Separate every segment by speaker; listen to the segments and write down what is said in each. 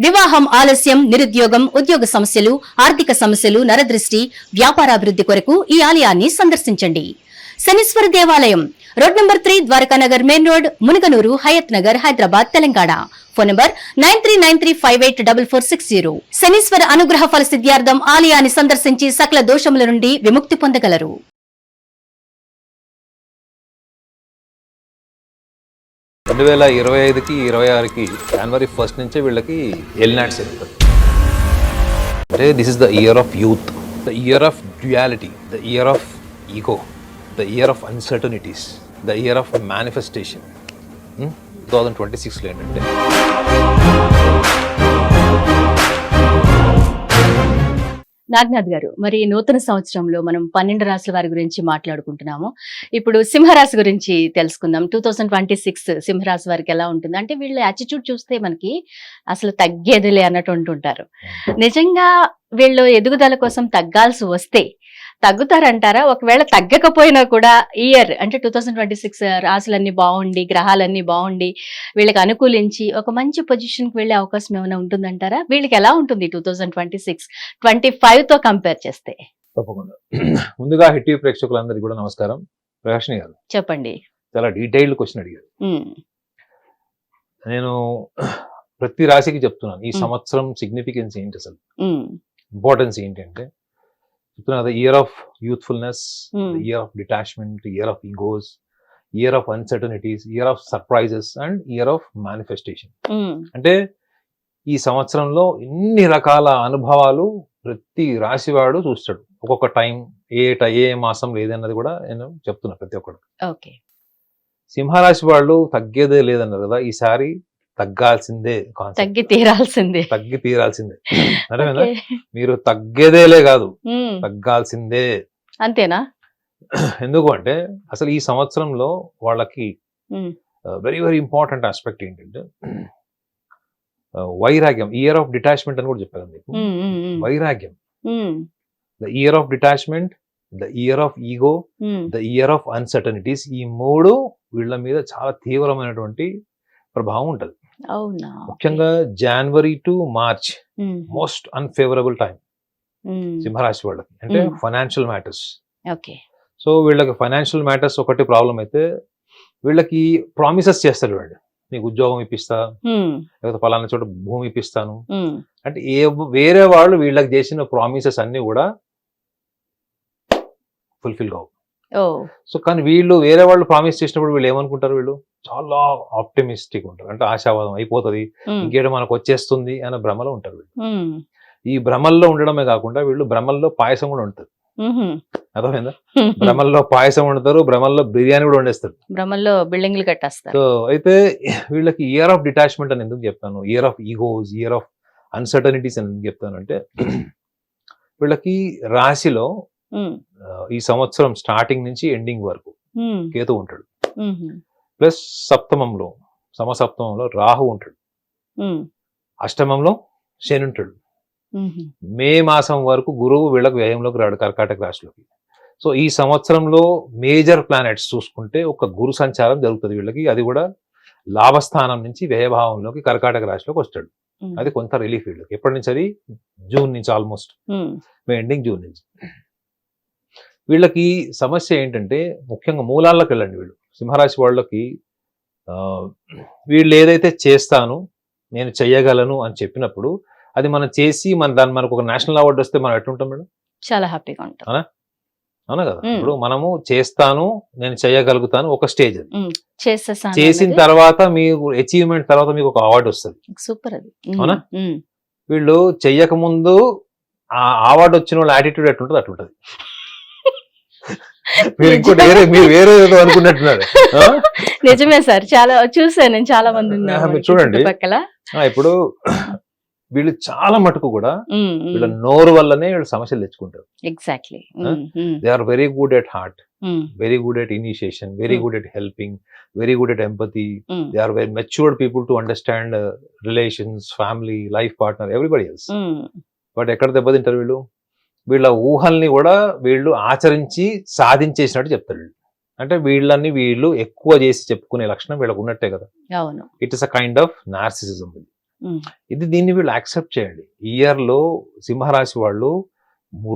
Speaker 1: వివాహం ఆలస్యం, నిరుద్యోగం, ఉద్యోగ సమస్యలు, ఆర్థిక సమస్యలు, నరదృష్టి, వ్యాపారాభివృద్ధి కొరకు ఈ ఆలయాన్ని సందర్శించండి. శనీశ్వర దేవాలయం road number 3, Dwarakanagar main road, Munuganuru, Hayat Nagar, Hyderabad, Telangana. Phone number 9393584460. Shanishwara అనుగ్రహ ఫల సిద్ధ్యార్థం ఆలయాన్ని సందర్శించి సకల దోషముల నుండి విముక్తి పొందగలరు.
Speaker 2: 2025కి 26కి జనవరి 1 నుంచే వీళ్ళకి ఎల్నాట్స్ జరుగుతుంది. అంటే this is the year of youth, the year of duality, the year of ego, the year of uncertainties, the year of manifestation. 2026లో ఏంటంటే
Speaker 1: నాగనాథ్ గారు, మరి నూతన సంవత్సరంలో మనం 12 రాశుల వారి గురించి మాట్లాడుకుంటున్నాము. ఇప్పుడు సింహరాశి గురించి తెలుసుకుందాం. 2026 సింహరాశి వారికి ఎలా ఉంటుంది అంటే, వీళ్ళ యాటిట్యూడ్ చూస్తే మనకి అసలు తగ్గేదిలే అన్నట్టు ఉంటుంటారు. నిజంగా వీళ్ళు ఎదుగుదల కోసం తగ్గాల్సి వస్తే తగ్గుతారంటారా? ఒకవేళ తగ్గకపోయినా కూడా ఇయర్ అంటే 2026 రాశులన్నీ బాగుండి, గ్రహాలన్నీ బాగుండి, వీళ్ళకి అనుకూలించి ఒక మంచి పొజిషన్కి వెళ్ళే అవకాశం ఏమైనా ఉంటుందంటారా? వీళ్ళకి ఎలా ఉంటుంది 2026 25తో కంపేర్ చేస్తే?
Speaker 2: తప్పకుండా. ముందుగా హిట్ ప్రేక్షకులందరికీ కూడా నమస్కారం. ప్రకాష్ని గారు
Speaker 1: చెప్పండి.
Speaker 2: చాలా డీటెయిల్డ్ క్వశ్చన్ అడిగారు. నేను ప్రతి రాశికి చెప్తున్నాను ఈ సంవత్సరం సిగ్నిఫికెన్స్ ఏంటి, అసలు ఇంపార్టెన్స్ ఏంటి అంటే చెప్తున్నా. The year of youthfulness, the year of detachment, year of egos, year of uncertainties, year of surprises and year of manifestation. అంటే ఈ సంవత్సరంలో ఎన్ని రకాల అనుభవాలు ప్రతి రాశివాడు చూస్తాడు. ఒక్కొక్క టైం ఏ మాసం లేదన్నది కూడా నేను చెప్తున్నా ప్రతి ఒక్కడు.
Speaker 1: ఓకే.
Speaker 2: సింహరాశి వాళ్ళు తగ్గేదే లేదన్నారు కదా, ఈసారి తగ్గాల్సిందే,
Speaker 1: తగ్గి తీరాల్సిందే.
Speaker 2: అర్థమైందా? మీరు తగ్గేదేలే కాదు, తగ్గాల్సిందే.
Speaker 1: అంతేనా?
Speaker 2: ఎందుకు అంటే అసలు ఈ సంవత్సరంలో వాళ్ళకి వెరీ వెరీ ఇంపార్టెంట్ ఆస్పెక్ట్ ఏంటంటే వైరాగ్యం. ఇయర్ ఆఫ్ డిటాచ్మెంట్ అని కూడా చెప్పాను మీకు. వైరాగ్యం, the year of detachment, the year of ego, the year of uncertainties. ఈ మూడు వీళ్ళ మీద చాలా తీవ్రమైనటువంటి ప్రభావం ఉంటుంది. ముఖ్యంగా జనవరి to March most unfavourable time సింహరాశి వాళ్ళకి. అంటే ఫైనాన్షియల్ మ్యాటర్స్. సో వీళ్ళకి ఫైనాన్షియల్ మ్యాటర్స్ ఒకటి ప్రాబ్లం అయితే, వీళ్ళకి ప్రామిసెస్ చేస్తారు వీళ్ళు. నీకు ఉద్యోగం ఇప్పిస్తా, లేకపోతే పలానా చోట భూమి ఇప్పిస్తాను అంటే వేరే వాళ్ళు వీళ్ళకి చేసిన ప్రామిసెస్ అన్ని కూడా ఫుల్ఫిల్ కావు. సో కానీ వీళ్ళు వేరే వాళ్ళు ప్రామిస్ చేసినప్పుడు వీళ్ళు ఏమనుకుంటారు, వీళ్ళు చాలా ఆప్టిమిస్టిక్ ఉంటారు. అంటే ఆశావాదం అయిపోతుంది, ఇంకేదో మనకు వచ్చేస్తుంది అనే భ్రమలో ఉంటారు వీళ్ళు. ఈ భ్రమల్లో ఉండడమే కాకుండా వీళ్ళు భ్రమల్లో పాయసం కూడా ఉంటుంది. అర్థమైందా? భ్రమల్లో పాయసం వండుతారు, భ్రమల్లో బిర్యానీ కూడా వండేస్తారు,
Speaker 1: భ్రమల్లో బిల్డింగ్లు కట్టేస్తారు.
Speaker 2: సో అయితే వీళ్ళకి ఇయర్ ఆఫ్ డిటాచ్మెంట్ అని ఎందుకు చెప్తాను, year of egos, year of uncertainties అని ఎందుకు చెప్తాను అంటే, వీళ్ళకి రాశిలో ఈ సంవత్సరం స్టార్టింగ్ నుంచి ఎండింగ్ వరకు కేతు ఉంటాడు. ప్లస్ సప్తమంలో, సమసప్తమంలో రాహు ఉంటాడు. అష్టమంలో శని ఉంటాడు. మే మాసం వరకు గురువు వీళ్ళకు వ్యయంలోకి రాడు, కర్కాటక రాశిలోకి. సో ఈ సంవత్సరంలో మేజర్ ప్లానెట్స్ చూసుకుంటే ఒక గురు సంచారం జరుగుతుంది వీళ్ళకి. అది కూడా లాభస్థానం నుంచి వ్యయభావంలోకి కర్కాటక రాశిలోకి వస్తాడు. అది కొంత రిలీఫ్ వీళ్ళకి. ఎప్పటి నుంచి? అది జూన్ నుంచి, ఆల్మోస్ట్ మే ఎండింగ్ జూన్ నుంచి. వీళ్ళకి సమస్య ఏంటంటే ముఖ్యంగా మూలాల్లోకి వెళ్ళండి. వీళ్ళు సింహరాశి వాళ్ళకి వీళ్ళు ఏదైతే చేస్తాను, నేను చెయ్యగలను అని చెప్పినప్పుడు అది మనం చేసి మనకు ఒక నేషనల్ అవార్డు వస్తే మనం ఎట్లుంటాం మేడం?
Speaker 1: చాలా హ్యాపీగా ఉంటాం.
Speaker 2: అవునా కదా? ఇప్పుడు మనము చేస్తాను, నేను చేయగలుగుతాను ఒక స్టేజ్. అది చేసిన తర్వాత మీకు అచీవ్మెంట్ తర్వాత మీకు ఒక అవార్డు వస్తుంది.
Speaker 1: సూపర్. అది
Speaker 2: అవునా? వీళ్ళు చెయ్యక ముందు ఆ అవార్డు వచ్చిన వాళ్ళ యాటిట్యూడ్ ఎట్లుంటుంది అట్లుంటది. మీరు ఇంకోటి వేరే అనుకున్నట్టున్నారు.
Speaker 1: నిజమే సార్, చాలా చూసాను నేను, చాలా మంది
Speaker 2: చూడండి. ఇప్పుడు వీళ్ళు చాలా మటుకు కూడా వీళ్ళ నోరు వల్లనే వీళ్ళు సమస్యలు తెచ్చుకుంటారు.
Speaker 1: Exactly.
Speaker 2: They are very good at heart, very good at initiation, very good at helping, very good at empathy. They are very matured people to understand relations, family, life partner, everybody else. But ఎక్కడ దెబ్బతింటారు వీళ్ళు? వీళ్ళ ఊహల్ని కూడా వీళ్ళు ఆచరించి సాధించేసినట్టు చెప్తారు వీళ్ళు. అంటే వీళ్ళని వీళ్ళు ఎక్కువ చేసి చెప్పుకునే లక్షణం వీళ్ళకు ఉన్నట్టే కదా. It is a kind of narcissism. దీన్ని వీళ్ళు యాక్సెప్ట్ చేయండి. ఇయర్ లో సింహరాశి వాళ్ళు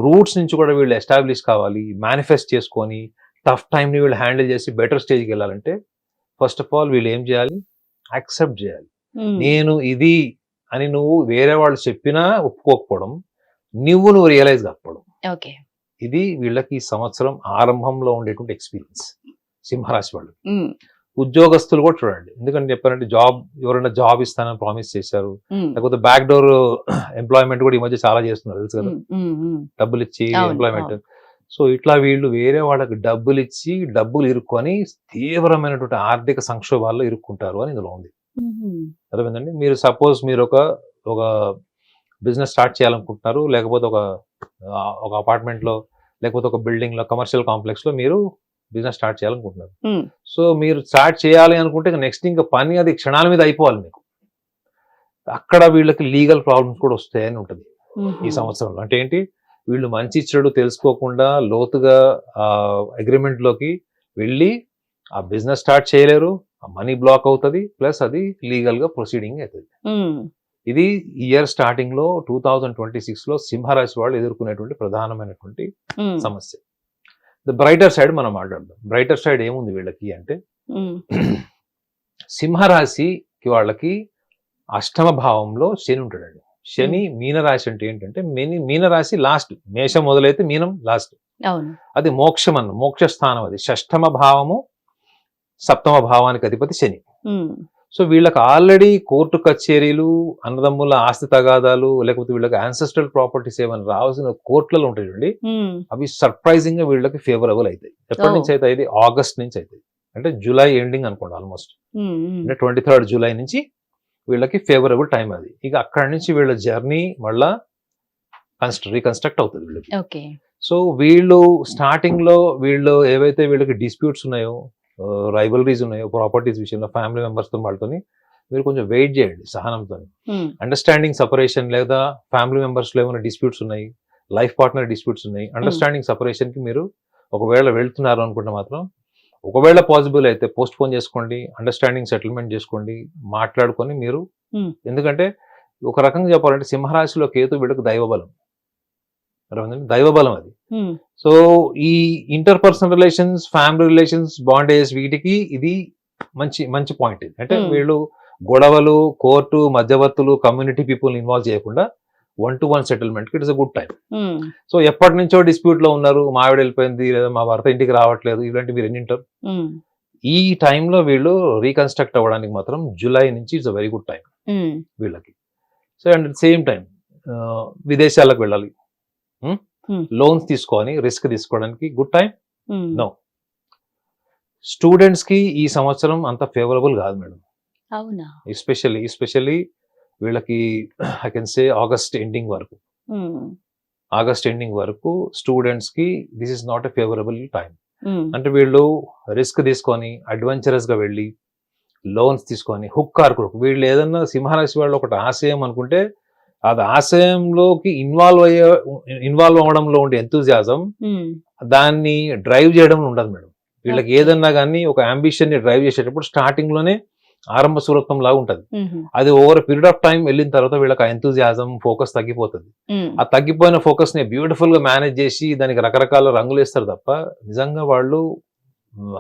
Speaker 2: రూట్స్ నుంచి కూడా వీళ్ళు ఎస్టాబ్లిష్ కావాలి, మేనిఫెస్ట్ చేసుకొని టఫ్ టైం ని వీళ్ళు హ్యాండిల్ చేసి బెటర్ స్టేజ్కి వెళ్ళాలంటే ఫస్ట్ ఆఫ్ ఆల్ వీళ్ళు ఏం చేయాలి, యాక్సెప్ట్ చేయాలి. నేను ఇది అని నువ్వు వేరే వాళ్ళు చెప్పినా ఒప్పుకోకపోవడం, నువ్వు రియలైజ్ కాకపోవడం, ఇది వీళ్ళకి ఈ సంవత్సరం ఆరంభంలో ఉండేటువంటి ఎక్స్పీరియన్స్ సింహరాశి వాళ్ళు. ఉద్యోగస్తులు కూడా చూడండి, ఎందుకంటే చెప్పారంటే ఎవరైనా జాబ్ ఇస్తానని ప్రామిస్ చేశారు, లేకపోతే బ్యాక్ డోర్ ఎంప్లాయ్మెంట్ కూడా ఈ మధ్య చాలా చేస్తున్నారు తెలుసు కదా, డబ్బులు ఇచ్చి ఎంప్లాయ్మెంట్. సో ఇట్లా వీళ్ళు వేరే వాళ్ళకి డబ్బులు ఇచ్చి డబ్బులు ఇరుక్కొని తీవ్రమైనటువంటి ఆర్థిక సంక్షోభాల్లో ఇరుక్కుంటారు అని ఇందులో ఉంది. అర్థమైందండి. మీరు సపోజ్ మీరు ఒక బిజినెస్ స్టార్ట్ చేయాలనుకుంటున్నారు, లేకపోతే ఒక అపార్ట్మెంట్ లో లేకపోతే ఒక బిల్డింగ్ లో కమర్షియల్ కాంప్లెక్స్ లో మీరు బిజినెస్ స్టార్ట్ చేయాలనుకుంటున్నారు. సో మీరు స్టార్ట్ చేయాలి అనుకుంటే నెక్స్ట్ ఇంకా పని అది క్షణాల మీద అయిపోవాలి మీకు. అక్కడ వీళ్ళకి లీగల్ ప్రాబ్లమ్స్ కూడా వస్తాయని ఉంటుంది ఈ సంవత్సరంలో. అంటే ఏంటి, వీళ్ళు మంచి చెడు తెలుసుకోకుండా లోతుగా అగ్రిమెంట్ లోకి వెళ్ళి ఆ బిజినెస్ స్టార్ట్ చేయలేరు, ఆ మనీ బ్లాక్ అవుతుంది, ప్లస్ అది లీగల్ గా ప్రొసీడింగ్ అవుతుంది. ఇది ఇయర్ స్టార్టింగ్ లో 2026 లో సింహరాశి వాళ్ళు ఎదుర్కొనేటువంటి ప్రధానమైనటువంటి సమస్య. ద బ్రైటర్ సైడ్ మనం మాట్లాడదాం. బ్రైటర్ సైడ్ ఏముంది వీళ్ళకి అంటే, సింహరాశికి వాళ్ళకి అష్టమ భావంలో శని ఉంటాడండి. శని మీనరాశి అంటే ఏంటంటే మీనరాశి లాస్ట్, మేషం మొదలైతే మీనం లాస్ట్. అది మోక్షం మోక్ష స్థానం, అది షష్టమ భావము, సప్తమ భావానికి అధిపతి శని. సో వీళ్ళకి ఆల్రెడీ కోర్టు కచేరీలు, అన్నదమ్ముల ఆస్తి తగాదాలు, లేకపోతే వీళ్ళకి యాన్సెస్ట్రల్ ప్రాపర్టీస్ ఏమైనా రావాల్సిన కోర్టులలో ఉంటాయండి, అవి సర్ప్రైజింగ్ గా వీళ్ళకి ఫేవరబుల్ అవుతాయి. ఎప్పటి నుంచి అవుతాయి? ఇది ఆగస్ట్ నుంచి అవుతాయి, అంటే జూలై ఎండింగ్ అనుకోండి ఆల్మోస్ట్. అంటే 23rd జూలై నుంచి వీళ్ళకి ఫేవరబుల్ టైం అది. ఇక అక్కడి నుంచి వీళ్ళ జర్నీ మళ్ళా రీకన్స్ట్రక్ట్ అవుతుంది వీళ్ళకి. సో వీళ్ళు స్టార్టింగ్ లో ఏవైతే వీళ్ళకి డిస్ప్యూట్స్ ఉన్నాయో, రైవలరీస్ ఉన్నాయో ప్రాపర్టీస్ విషయంలో ఫ్యామిలీ మెంబర్స్ తో వాళ్ళతోని మీరు కొంచెం వెయిట్ చేయండి సహనంతో. అండర్స్టాండింగ్ సెపరేషన్, లేదా ఫ్యామిలీ మెంబర్స్ లో ఏమైనా డిస్ప్యూట్స్ ఉన్నాయి, లైఫ్ పార్ట్నర్ డిస్ప్యూట్స్ ఉన్నాయి, అండర్స్టాండింగ్ సెపరేషన్ కి మీరు ఒకవేళ వెళ్తున్నారు అనుకుంటే మాత్రం, ఒకవేళ పాసిబుల్ అయితే పోస్ట్ పోన్ చేసుకోండి, అండర్స్టాండింగ్ సెటిల్మెంట్ చేసుకోండి, మాట్లాడుకొని మీరు. ఎందుకంటే ఒక రకంగా చెప్పాలంటే సింహరాశిలో కేతు వీళ్ళకి దైవబలం, దైవబలం అది. సో ఈ inter personal relations, family relations, bondage, వీటికి ఇది మంచి పాయింట్. అంటే వీళ్ళు గొడవలు, కోర్టు, మధ్యవర్తులు, కమ్యూనిటీ పీపుల్ ఇన్వాల్వ్ చేయకుండా 1-to-1 సెటిల్మెంట్ కి it is a good time. So ఎప్పటి నుంచో డిస్ప్యూట్ లో ఉన్నారు, మా ఆవిడ వెళ్ళిపోయింది, లేదా మా భర్త ఇంటికి రావట్లేదు, ఇలాంటి మీరు ఎన్నింటారు. ఈ టైంలో వీళ్ళు రీకన్స్ట్రక్ట్ అవ్వడానికి మాత్రం జూలై నుంచి it's a very good time వీళ్ళకి. So and at same time విదేశాలకు వెళ్ళాలి, లోన్స్ తీసుకొని రిస్క్ తీసుకోవడానికి గుడ్ టైం. నో, స్టూడెంట్స్ కి ఈ సంవత్సరం అంత ఫేవరబుల్ కాదు మేడం.
Speaker 1: అవునా?
Speaker 2: ఎస్పెషల్లీ వీళ్ళకి I can say August ending వరకు స్టూడెంట్స్ కి this is not a favourable time. అంటే వీళ్ళు రిస్క్ తీసుకొని అడ్వెంచరస్ గా వెళ్ళి లోన్స్ తీసుకొని వీళ్ళు ఏదన్నా సింహరాశి వాళ్ళు ఒకటి ఆశయం అనుకుంటే, అది ఆశయంలోకి ఇన్వాల్వ్ అవ్వడంలో ఉండే ఎంతూజియాజం, దాన్ని డ్రైవ్ చేయడం ఉండదు మేడం. వీళ్ళకి ఏదన్నా కానీ ఒక అంబిషన్ ని డ్రైవ్ చేసేటప్పుడు స్టార్టింగ్ లోనే ఆరంభ సూరత్వం లాగా ఉంటది. అది ఓవర్ పీరియడ్ ఆఫ్ టైం వెళ్ళిన తర్వాత వీళ్ళకి ఎంతూజియాజం, ఫోకస్ తగ్గిపోతుంది. ఆ తగ్గిపోయిన ఫోకస్ ని బ్యూటిఫుల్ గా మేనేజ్ చేసి దానికి రకరకాల రంగులు వేస్తారు తప్ప, నిజంగా వాళ్ళు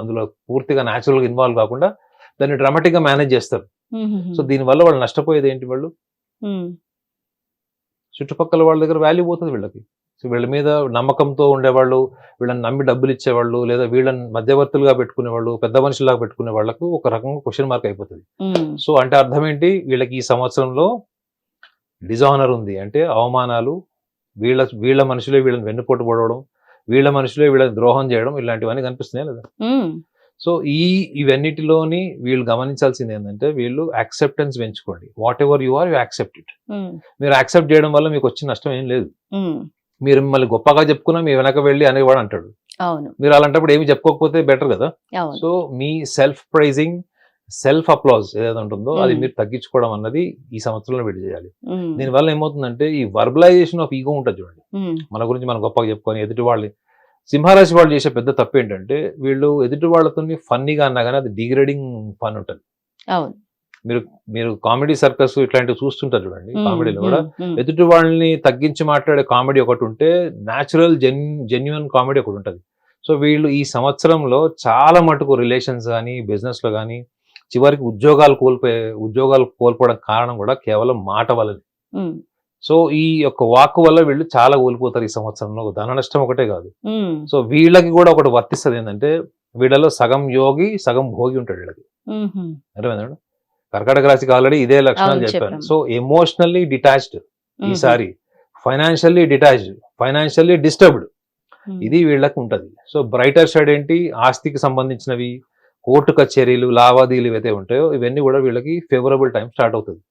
Speaker 2: అందులో పూర్తిగా న్యాచురల్ గా ఇన్వాల్వ్ కాకుండా దాన్ని డ్రామాటిక్ గా మేనేజ్ చేస్తారు. సో దీనివల్ల వాళ్ళు నష్టపోయేది ఏంటి, వాళ్ళు చుట్టుపక్కల వాళ్ళ దగ్గర వాల్యూ పోతుంది వీళ్ళకి. సో వీళ్ళ మీద నమ్మకంతో ఉండేవాళ్ళు, వీళ్ళని నమ్మి డబ్బులు ఇచ్చేవాళ్ళు, లేదా వీళ్ళని మధ్యవర్తులుగా పెట్టుకునేవాళ్ళు, పెద్ద మనుషులాగా పెట్టుకునే వాళ్ళకు ఒక రకంగా క్వశ్చన్ మార్క్ అయిపోతుంది. సో అంటే అర్థం ఏంటి, వీళ్ళకి ఈ సంవత్సరంలో డిజానర్ ఉంది, అంటే అవమానాలు, వీళ్ళ మనుషులే వీళ్ళని వెన్నుపోటు పడవడం, వీళ్ళ మనుషులే వీళ్ళని ద్రోహం చేయడం, ఇలాంటివన్నీ కనిపిస్తున్నాయి లేదా. సో ఇవన్నిటిలోని వీళ్ళు గమనించాల్సింది ఏంటంటే, వీళ్ళు యాక్సెప్టెన్స్ పెంచుకోండి. Whatever you are, you accept it. మీరు యాక్సెప్ట్ చేయడం వల్ల మీకు వచ్చిన నష్టం ఏం లేదు. మీరు మిమ్మల్ని గొప్పగా చెప్పుకున్నా మీ వెనక వెళ్ళి అనేవాడు అంటాడు. మీరు అలాంటప్పుడు ఏమి చెప్పుకోకపోతే బెటర్ కదా. సో మీ సెల్ఫ్ ప్రైజింగ్, సెల్ఫ్ అప్లాజ్ ఏదైతే ఉంటుందో అది మీరు తగ్గించుకోవడం అన్నది ఈ సంవత్సరంలో వీళ్ళు చేయాలి. దీనివల్ల ఏమవుతుందంటే, ఈ వర్బలైజేషన్ ఆఫ్ ఈగో ఉంటుంది చూడండి, మన గురించి మనం గొప్పగా చెప్పుకొని ఎదుటి వాళ్ళని. సింహరాశి వాళ్ళు చేసే పెద్ద తప్పు ఏంటంటే, వీళ్ళు ఎదుటి వాళ్ళతో ఫన్నీగా అన్నా కానీ అది డిగ్రేడింగ్ ఫన్ ఉంటుంది. మీరు కామెడీ సర్కస్ ఇట్లాంటివి చూస్తుంటారు చూడండి, కామెడీలో కూడా ఎదుటి వాళ్ళని తగ్గించి మాట్లాడే కామెడీ ఒకటి ఉంటే న్యాచురల్ జెన్యున్ కామెడీ ఒకటి ఉంటుంది. సో వీళ్ళు ఈ సంవత్సరంలో చాలా మటుకు రిలేషన్స్ కానీ బిజినెస్ లో కానీ చివరికి ఉద్యోగాలు కోల్పోవడం కారణం కూడా కేవలం మాట వల్లనే. సో ఈ యొక్క వాక్ వల్ల వీళ్ళు చాలా కోల్పోతారు ఈ సంవత్సరంలో, ధన నష్టం ఒకటే కాదు. సో వీళ్ళకి కూడా ఒకటి వర్తిస్తుంది ఏంటంటే, వీళ్ళలో సగం యోగి సగం భోగి ఉంటాడు వీళ్ళకి. అర్థమైందండి? కర్కాటక రాశికి ఆల్రెడీ ఇదే లక్షణాలు చెప్పాను. సో ఎమోషనల్లీ డిటాచ్డ్ ఈసారి, ఫైనాన్షియల్లీ డిటాచ్డ్, ఫైనాన్షియల్లీ డిస్టర్బ్డ్, ఇది వీళ్ళకి ఉంటది. సో బ్రైటర్ సైడ్ ఏంటి, ఆస్తికి సంబంధించినవి, కోర్టు కచేరీలు, లావాదేవీలు ఏవైతే ఉంటాయో ఇవన్నీ కూడా వీళ్ళకి ఫేవరబుల్ టైం స్టార్ట్ అవుతుంది.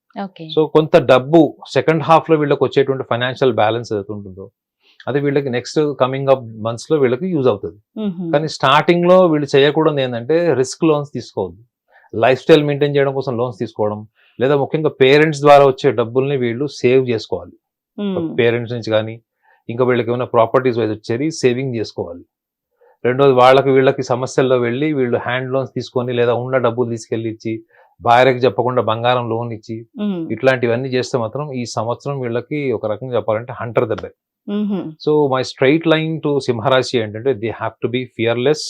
Speaker 2: సో కొంత డబ్బు సెకండ్ హాఫ్ లో వీళ్ళకి వచ్చేటువంటి ఫైనాన్షియల్ బ్యాలెన్స్ ఏదైతే ఉంటుందో అది వీళ్ళకి నెక్స్ట్ కమింగ్ అప్ మంత్స్ లో వీళ్ళకి యూజ్ అవుతుంది. కానీ స్టార్టింగ్ లో వీళ్ళు చేయకూడదు ఏంటంటే రిస్క్ లోన్స్ తీసుకోవద్దు, లైఫ్ స్టైల్ మెయింటైన్ చేయడం కోసం లోన్స్ తీసుకోవడం, లేదా ముఖ్యంగా పేరెంట్స్ ద్వారా వచ్చే డబ్బుల్ని వీళ్ళు సేవ్ చేసుకోవాలి. పేరెంట్స్ నుంచి కానీ ఇంకా వీళ్ళకి ఏమైనా ప్రాపర్టీస్ వైజ్ వచ్చేది సేవింగ్ చేసుకోవాలి. రెండోది వీళ్ళకి సమస్యల్లో వెళ్ళి వీళ్ళు హ్యాండ్ లోన్స్ తీసుకొని లేదా ఉన్న డబ్బులు తీసుకెళ్ళి ఇచ్చి, భార్యకి చెప్పకుండా బంగారం లోన్ ఇచ్చి ఇట్లాంటివన్నీ చేస్తే మాత్రం ఈ సంవత్సరం వీళ్ళకి ఒక రకంగా చెప్పాలంటే హంటర్ దెబ్బ. So my straight line to సింహరాశి ఏంటంటే they have to be fearless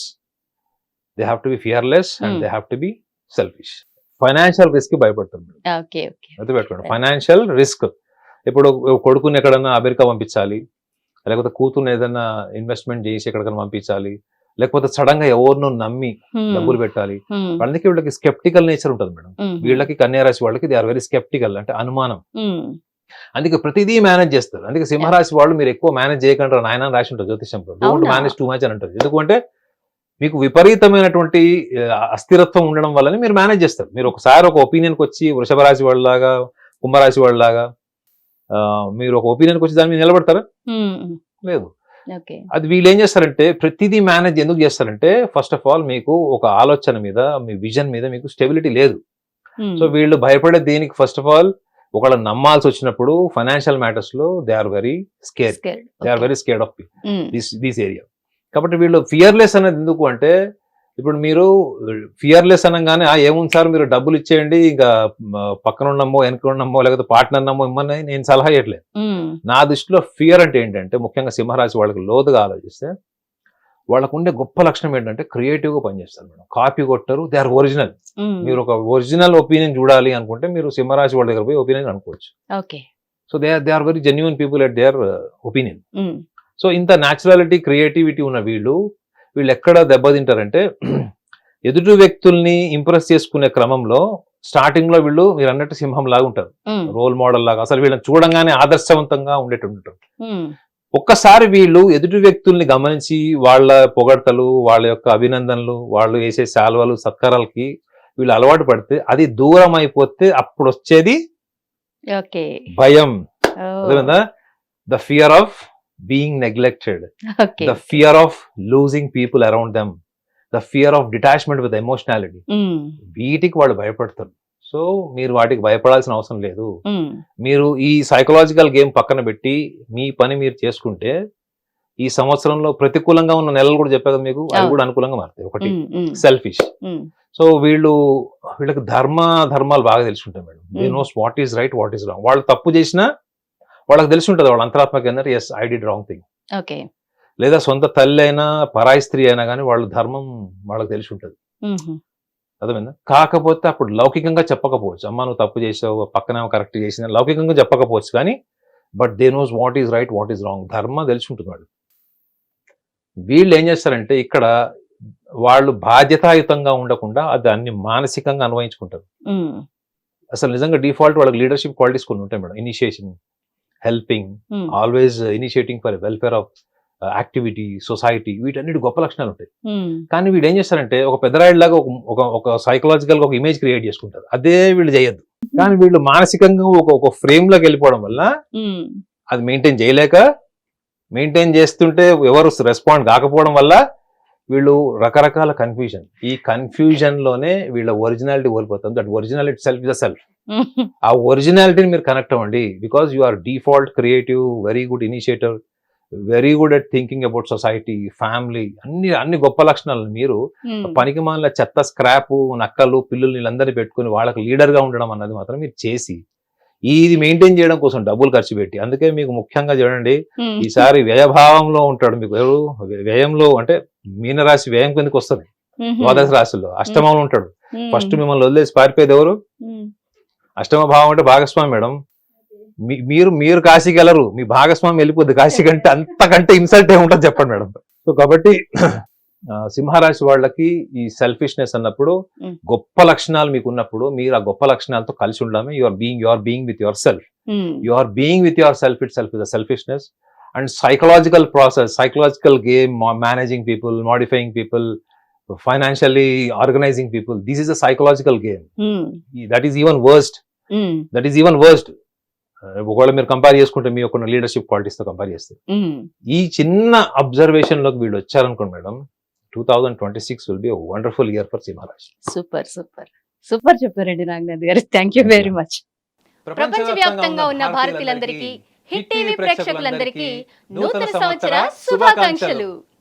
Speaker 2: and they have to be selfish. Financial risk భయపడుతుంది, అది పెట్టుకోండి. ఫైనాన్షియల్ రిస్క్, ఇప్పుడు కొడుకుని ఎక్కడన్నా అమెరికా పంపించాలి, లేకపోతే కూతుర్ని ఏదైనా ఇన్వెస్ట్మెంట్ చేసి ఎక్కడికైనా పంపించాలి, లేకపోతే సడన్ గా ఎవరినో నమ్మి డబ్బులు పెట్టాలి. అందుకే వీళ్ళకి స్కెప్టికల్ నేచర్ ఉంటుంది మేడం. వీళ్ళకి కన్యా రాశి వాళ్ళకి దే ఆర్ వెరీ స్కెప్టికల్, అంటే అనుమానం. అందుకే ప్రతిదీ మేనేజ్ చేస్తారు. అందుకే సింహరాశి వాళ్ళు మీరు ఎక్కువ మేనేజ్ చేయకుండా నాయన రాసి ఉంటారు జ్యోతిషంలో, డోంట్ మేనేజ్ టూ మచ్ అని అంటారు. ఎందుకంటే మీకు విపరీతమైనటువంటి అస్థిరత్వం ఉండడం వల్లనే మీరు మేనేజ్ చేస్తారు. మీరు ఒకసారి ఒక ఒపీనియన్కి వచ్చి వృషభ రాశి వాళ్ళలాగా, కుంభరాశి వాళ్ళలాగా మీరు ఒక ఒపీనియన్కి వచ్చి దాని మీద నిలబడతారా? లేదు. అది వీళ్ళు ఏం చేస్తారంటే ప్రతిదీ మేనేజ్ ఎందుకు చేస్తారంటే, ఫస్ట్ ఆఫ్ ఆల్ మీకు ఒక ఆలోచన మీద, మీ విజన్ మీద మీకు స్టెబిలిటీ లేదు. సో వీళ్ళు భయపడే దేనికి, ఫస్ట్ ఆఫ్ ఆల్ ఒకళ్ళ నమ్మాల్సి వచ్చినప్పుడు ఫైనాన్షియల్ మ్యాటర్స్ లో they are very scared of this area. కాబట్టి వీళ్ళు ఫియర్లెస్ అనేది ఎందుకు అంటే, ఇప్పుడు మీరు ఫియర్లెస్ అనగానే ఏముంది సార్ మీరు డబ్బులు ఇచ్చేయండి, ఇంకా పక్కన ఉన్నమో వెనక ఉన్నమో లేకపోతే పార్ట్నర్ నమ్మో ఇమ్మని నేను సలహా ఇవ్వట్లేదు. నా దృష్టిలో ఫియర్ అంటే ఏంటంటే, ముఖ్యంగా సింహరాశి వాళ్ళకి లోతుగా ఆలోచిస్తే వాళ్ళకు ఉండే గొప్ప లక్షణం ఏంటంటే క్రియేటివ్ గా పనిచేస్తారు మేడం. కాపీ కొట్టరు, దే ఆర్ ఒరిజినల్. మీరు ఒక ఒరిజినల్ ఒపీనియన్ చూడాలి అనుకుంటే మీరు సింహరాశి వాళ్ళ దగ్గర పోయి ఒపీనియన్ అనుకోవచ్చు. So they are very genuine people at their opinion. So ఇంత న్యాచురాలిటీ, క్రియేటివిటీ ఉన్న వీళ్ళు ఎక్కడ దెబ్బతింటారంటే, ఎదుటి వ్యక్తుల్ని ఇంప్రెస్ చేసుకునే క్రమంలో స్టార్టింగ్ లో వీళ్ళు మీరు అన్నట్టు సింహం లాగా ఉంటారు, రోల్ మోడల్ లాగా, అసలు వీళ్ళని చూడంగానే ఆదర్శవంతంగా ఉండేటువంటి ఉంటారు. ఒక్కసారి వీళ్ళు ఎదుటి వ్యక్తుల్ని గమనించి వాళ్ళ పొగడ్తలు, వాళ్ళ యొక్క అభినందనలు, వాళ్ళు వేసే శాల్వలు, సత్కారాలకి వీళ్ళు అలవాటు పడితే అది దూరం అయిపోతే అప్పుడు వచ్చేది భయం. అదేవిధంగా the fear of being neglected, the fear of losing people around them, the fear of detachment with emotionality, వీటికి వాళ్ళు భయపడతారు. సో మీరు వాటికి భయపడాల్సిన అవసరం లేదు. మీరు ఈ సైకలాజికల్ గేమ్ పక్కన పెట్టి మీ పని మీరు చేసుకుంటే ఈ సంవత్సరంలో ప్రతికూలంగా ఉన్న నెలలు కూడా చెప్పాక మీకు అవి కూడా అనుకూలంగా మారుతాయి. ఒకటి సెల్ఫిష్. సో వీళ్ళకి ధర్మాలు బాగా తెలుసుకుంటాయి madam. They knows what is right, what is wrong. వాళ్ళు తప్పు చేసినా వాళ్ళకి తెలిసి ఉంటుంది, వాళ్ళ అంతరాత్మక ఏంటంటే yes I did wrong thing. లేదా సొంత తల్లి అయినా పరాయి స్త్రీ అయినా కానీ వాళ్ళ ధర్మం వాళ్ళకి తెలిసి ఉంటుంది. అర్థమైందా? కాకపోతే అప్పుడు లౌకికంగా చెప్పకపోవచ్చు, అమ్మ నువ్వు తప్పు చేసావు, పక్కన కరెక్ట్ చేసిన లౌకికంగా చెప్పకపోవచ్చు, కానీ but they knows what is right, what is wrong. ధర్మం తెలిసి ఉంటుంది వాళ్ళు. వీళ్ళు ఏం చేస్తారంటే ఇక్కడ వాళ్ళు బాధ్యతాయుతంగా ఉండకుండా దాన్ని మానసికంగా అన్వయించుకుంటారు. అసలు నిజంగా డిఫాల్ట్ వాళ్ళకి లీడర్షిప్ క్వాలిటీస్ కొన్ని ఉంటాయి madam. Initiation, helping, always initiating for welfare of activity, society, వీటన్నిటి గొప్ప లక్షణాలు ఉంటాయి. కానీ వీళ్ళు ఏం చేస్తారంటే ఒక పెద్దరాయిడ్ లాగా ఒక సైకలాజికల్ గా ఒక ఇమేజ్ క్రియేట్ చేసుకుంటారు. అదే వీళ్ళు చేయొద్దు. కానీ వీళ్ళు మానసికంగా ఒక ఫ్రేమ్ లోకి వెళ్ళిపోవడం వల్ల అది మెయింటైన్ చేస్తుంటే ఎవరు రెస్పాండ్ కాకపోవడం వల్ల వీళ్ళు రకరకాల కన్ఫ్యూజన్, ఈ కన్ఫ్యూజన్ లోనే వీళ్ళ ఒరిజినాలిటీ కోల్పోతాం. That originality self is the self. ఆ ఒరిజినాలిటీని మీరు కనెక్ట్ అవ్వండి. Because you are default creative, very good initiator, very good at thinking about society, family, అన్ని గొప్ప లక్షణాలు. మీరు పనికి మాలిన చెత్త, స్క్రాప్, నక్కలు, పిల్లులు వీళ్ళందరినీ పెట్టుకుని వాళ్ళకి లీడర్ గా ఉండడం అన్నది మాత్రం మీరు చేసి ఇది మెయింటైన్ చేయడం కోసం డబ్బులు ఖర్చు పెట్టి, అందుకే మీకు ముఖ్యంగా చూడండి ఈసారి వ్యయభావంలో ఉంటాడు. మీకు ఎవరు వ్యయంలో అంటే మీనరాశి వ్యయం కిందకి వస్తుంది. ద్వాదశ రాశిలో అష్టమంలో ఉంటాడు. ఫస్ట్ మిమ్మల్ని వదిలేసి పారిపోయేది ఎవరు? అష్టమ భావం అంటే భాగస్వామి మేడం. మీరు కాశీకి వెళ్ళరు, మీ భాగస్వామి వెళ్ళిపోద్ది కాశీ కంటే. అంతకంటే ఇన్సల్ట్ ఏముంటుంది చెప్పండి మేడం. సో కాబట్టి సింహరాశి వాళ్ళకి ఈ సెల్ఫిష్నెస్ అన్నప్పుడు గొప్ప లక్షణాలు మీకు ఉన్నప్పుడు మీరు ఆ గొప్ప లక్షణాలతో కలిసి ఉండడమే you are being with yourself. You are being with yourself itself is a selfishness and psychological process, psychological game, managing people, modifying people, financially organizing people. This is a psychological game. That is even worst. ఒకవేళ మీరు compare చేసుకుంటే మీ యొక్క leadership qualities తో compare చేస్తే ఈ చిన్న observation లోకి వీళ్ళు వచ్చారనుకోండి madam, 2026 will be a wonderful year for సింహరాశి.
Speaker 1: సూపర్ చెప్పారండి నాగనాథ్ గారు. Thank you very much. ప్రపంచవ్యాప్తంగా ఉన్న భారతీయులందరికీ, హిట్ టీవీ ప్రేక్షకులందరికీ నూతన సంవత్సర శుభాకాంక్షలు.